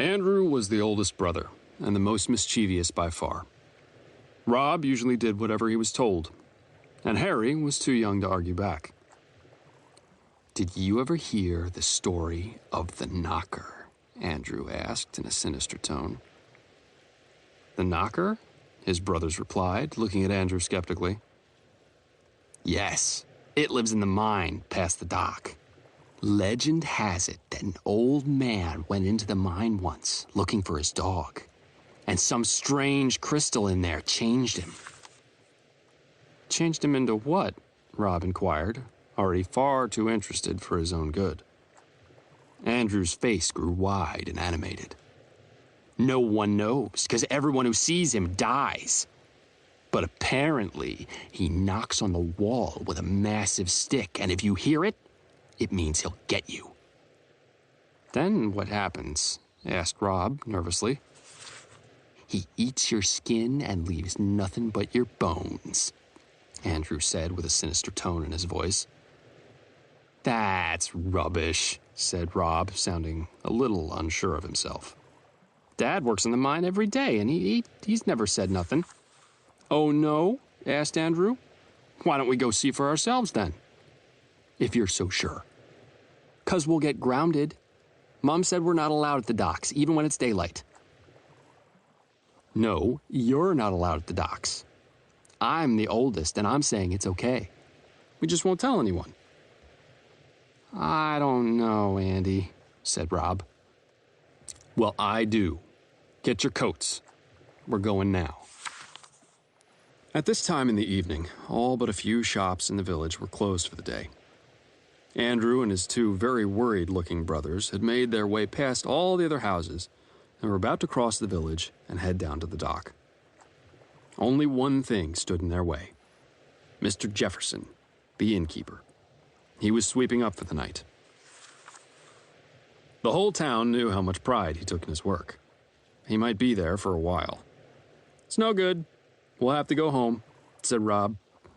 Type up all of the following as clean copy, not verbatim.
Andrew was the oldest brother, and the most mischievous by far. Rob usually did whatever he was told, and Harry was too young to argue back. "Did you ever hear the story of the Knocker?" Andrew asked in a sinister tone. "The Knocker?" his brothers replied, looking at Andrew skeptically. "Yes, it lives in the mine past the dock. Legend has it that an old man went into the mine once looking for his dog, and some strange crystal in there changed him." "Changed him into what?" Rob inquired, already far too interested for his own good. Andrew's face grew wide and animated. "No one knows, because everyone who sees him dies. But apparently, he knocks on the wall with a massive stick, and if you hear it, it means he'll get you." "Then what happens?" asked Rob nervously. "He eats your skin and leaves nothing but your bones," Andrew said with a sinister tone in his voice. "That's rubbish," said Rob, sounding a little unsure of himself. "Dad works in the mine every day, and he's never said nothing." "Oh, no?" asked Andrew. "Why don't we go see for ourselves, then?" "If you're so sure." "'Cause we'll get grounded. Mom said we're not allowed at the docks, even when it's daylight." "No, you're not allowed at the docks. I'm the oldest, and I'm saying it's okay. We just won't tell anyone." "I don't know, Andy," said Rob. "Well, I do. Get your coats. We're going now." At this time in the evening, all but a few shops in the village were closed for the day. Andrew and his two very worried-looking brothers had made their way past all the other houses and were about to cross the village and head down to the dock. Only one thing stood in their way: Mr. Jefferson, the innkeeper. He was sweeping up for the night. The whole town knew how much pride he took in his work. He might be there for a while. "It's no good. We'll have to go home," said Rob,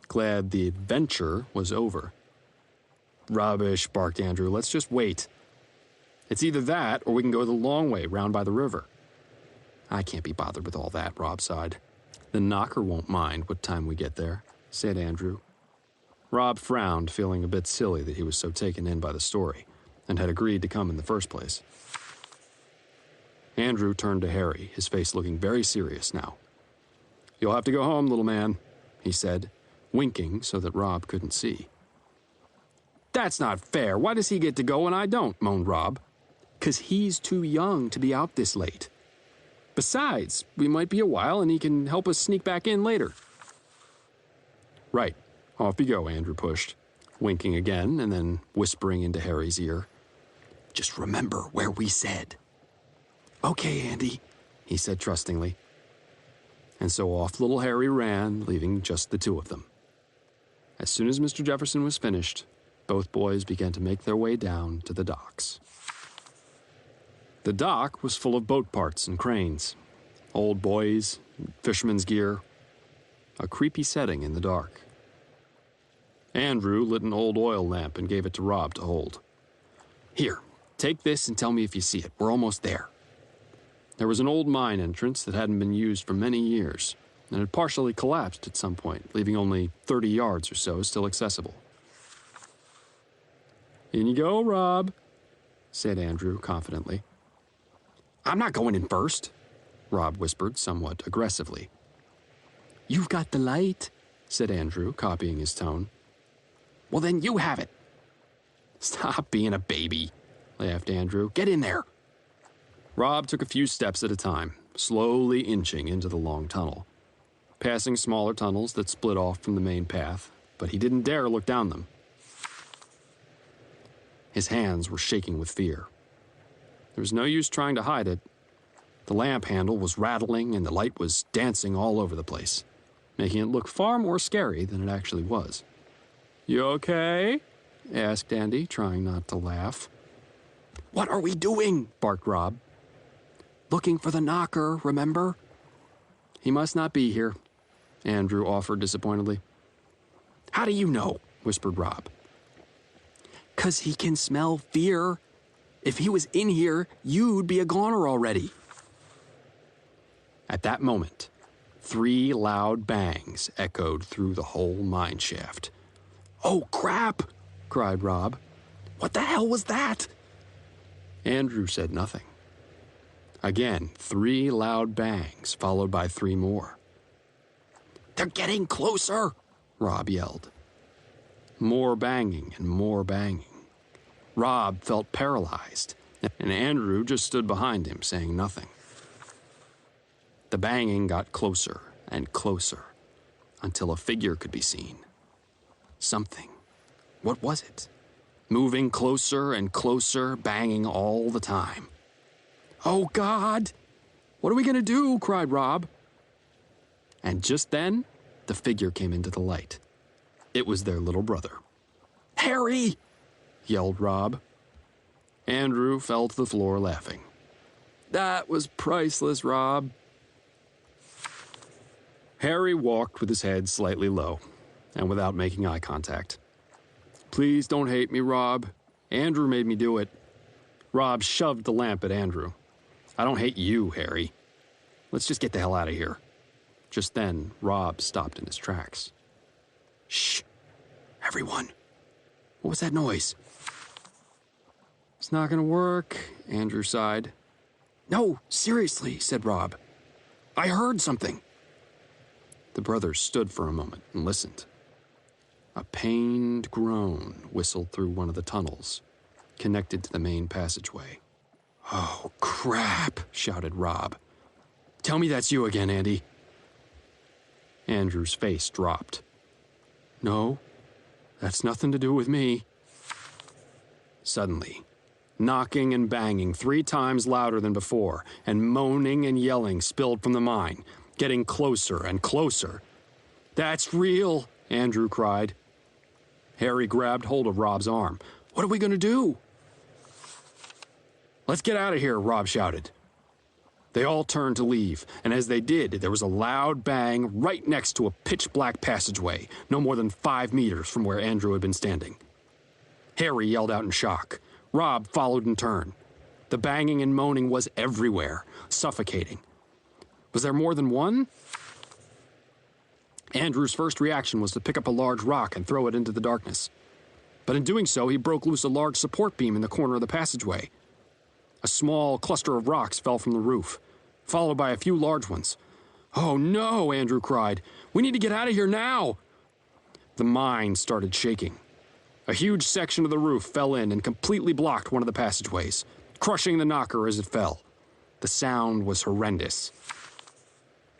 glad the adventure was over. "Rubbish," barked Andrew. "Let's just wait. It's either that or we can go the long way round by the river." "I can't be bothered with all that," Rob sighed. "The Knocker won't mind what time we get there," said Andrew. Rob frowned, feeling a bit silly that he was so taken in by the story and had agreed to come in the first place. Andrew turned to Harry, his face looking very serious now. "You'll have to go home, little man," he said, winking so that Rob couldn't see. "That's not fair. Why does he get to go and I don't?" moaned Rob. "'Cause he's too young to be out this late. Besides, we might be a while and he can help us sneak back in later." "Right. Off you go," Andrew pushed, winking again and then whispering into Harry's ear. "Just remember where we said." "Okay, Andy," he said trustingly. And so off little Harry ran, leaving just the two of them. As soon as Mr. Jefferson was finished, both boys began to make their way down to the docks. The dock was full of boat parts and cranes, old buoys, fishermen's gear, a creepy setting in the dark. Andrew lit an old oil lamp and gave it to Rob to hold. "Here, take this and tell me if you see it. We're almost there." There was an old mine entrance that hadn't been used for many years and had partially collapsed at some point, leaving only 30 yards or so still accessible. "In you go, Rob," said Andrew confidently. "I'm not going in first," Rob whispered somewhat aggressively. "You've got the light," said Andrew, copying his tone. "Well, then you have it." "Stop being a baby," laughed Andrew. "Get in there." Rob took a few steps at a time, slowly inching into the long tunnel, passing smaller tunnels that split off from the main path, but he didn't dare look down them. His hands were shaking with fear. There was no use trying to hide it. The lamp handle was rattling and the light was dancing all over the place, making it look far more scary than it actually was. "You okay?" asked Andy, trying not to laugh. "What are we doing?" barked Rob. "Looking for the Knocker, remember?" "He must not be here," Andrew offered disappointedly. "How do you know?" whispered Rob. "'Cause he can smell fear. If he was in here, you'd be a goner already. At that moment, 3 loud bangs echoed through the whole mine shaft. "Oh, crap!" cried Rob. "What the hell was that?" Andrew said nothing. Again, 3 loud bangs, followed by 3 more. "They're getting closer!" Rob yelled. More banging and more banging. Rob felt paralyzed, and Andrew just stood behind him, saying nothing. The banging got closer and closer, until a figure could be seen. Something. What was it? Moving closer and closer, banging all the time. "Oh, God! What are we going to do?" cried Rob. And just then, the figure came into the light. It was their little brother. "Harry!" yelled Rob. Andrew fell to the floor laughing. "That was priceless, Rob." Harry walked with his head slightly low and without making eye contact. "Please don't hate me, Rob. Andrew made me do it." Rob shoved the lamp at Andrew. "I don't hate you, Harry. Let's just get the hell out of here." Just then, Rob stopped in his tracks. "Shh! Everyone! What was that noise?" "It's not going to work," Andrew sighed. "No, seriously," said Rob. "I heard something." The brothers stood for a moment and listened. A pained groan whistled through one of the tunnels, connected to the main passageway. "Oh, crap!" shouted Rob. "Tell me that's you again, Andy." Andrew's face dropped. "No, that's nothing to do with me." Suddenly, knocking and banging 3 times louder than before, and moaning and yelling spilled from the mine, getting closer and closer. "That's real!" Andrew cried. Harry grabbed hold of Rob's arm. "What are we going to do?" "Let's get out of here," Rob shouted. They all turned to leave, and as they did, there was a loud bang right next to a pitch-black passageway, no more than 5 meters from where Andrew had been standing. Harry yelled out in shock. Rob followed in turn. The banging and moaning was everywhere, suffocating. Was there more than one? Andrew's first reaction was to pick up a large rock and throw it into the darkness. But in doing so, he broke loose a large support beam in the corner of the passageway. A small cluster of rocks fell from the roof, followed by a few large ones. "Oh no!" Andrew cried. "We need to get out of here now!" The mine started shaking. A huge section of the roof fell in and completely blocked one of the passageways, crushing the knocker as it fell. The sound was horrendous.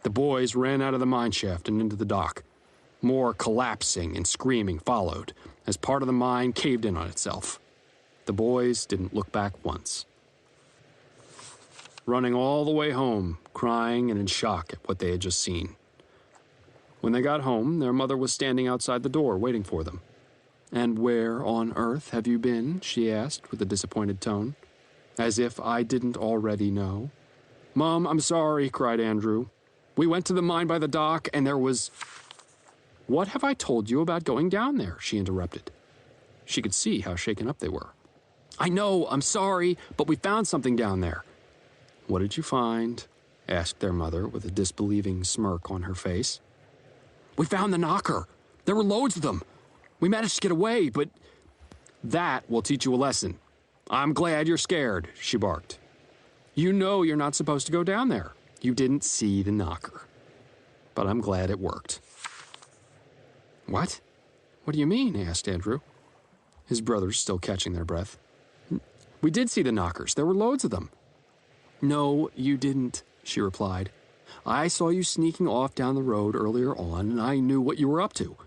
The boys ran out of the mine shaft and into the dock. More collapsing and screaming followed as part of the mine caved in on itself. The boys didn't look back once. Running all the way home, crying and in shock at what they had just seen. When they got home, their mother was standing outside the door waiting for them. "And where on earth have you been?" she asked with a disappointed tone. "As if I didn't already know." "Mom, I'm sorry," cried Andrew. "We went to the mine by the dock, and there was—" "What have I told you about going down there?" she interrupted. She could see how shaken up they were. "I know, I'm sorry, but we found something down there." "What did you find?" asked their mother with a disbelieving smirk on her face. "We found the knocker. There were loads of them. We managed to get away, but—" "That will teach you a lesson. I'm glad you're scared," she barked. "You know you're not supposed to go down there. You didn't see the knocker. But I'm glad it worked." "What? What do you mean?" asked Andrew. His brothers still catching their breath. "We did see the knockers. There were loads of them." "No, you didn't," she replied. "I saw you sneaking off down the road earlier on, and I knew what you were up to.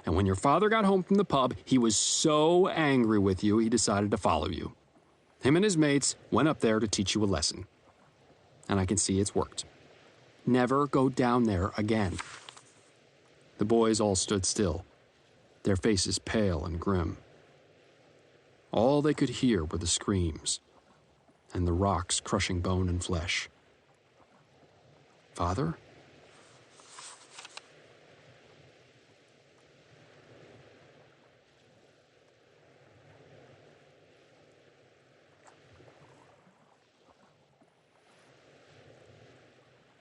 And when your father got home from the pub, he was so angry with you he decided to follow you. Him and his mates went up there to teach you a lesson. And I can see it's worked. Never go down there again." The boys all stood still, their faces pale and grim. All they could hear were the screams and the rocks crushing bone and flesh. "Father?"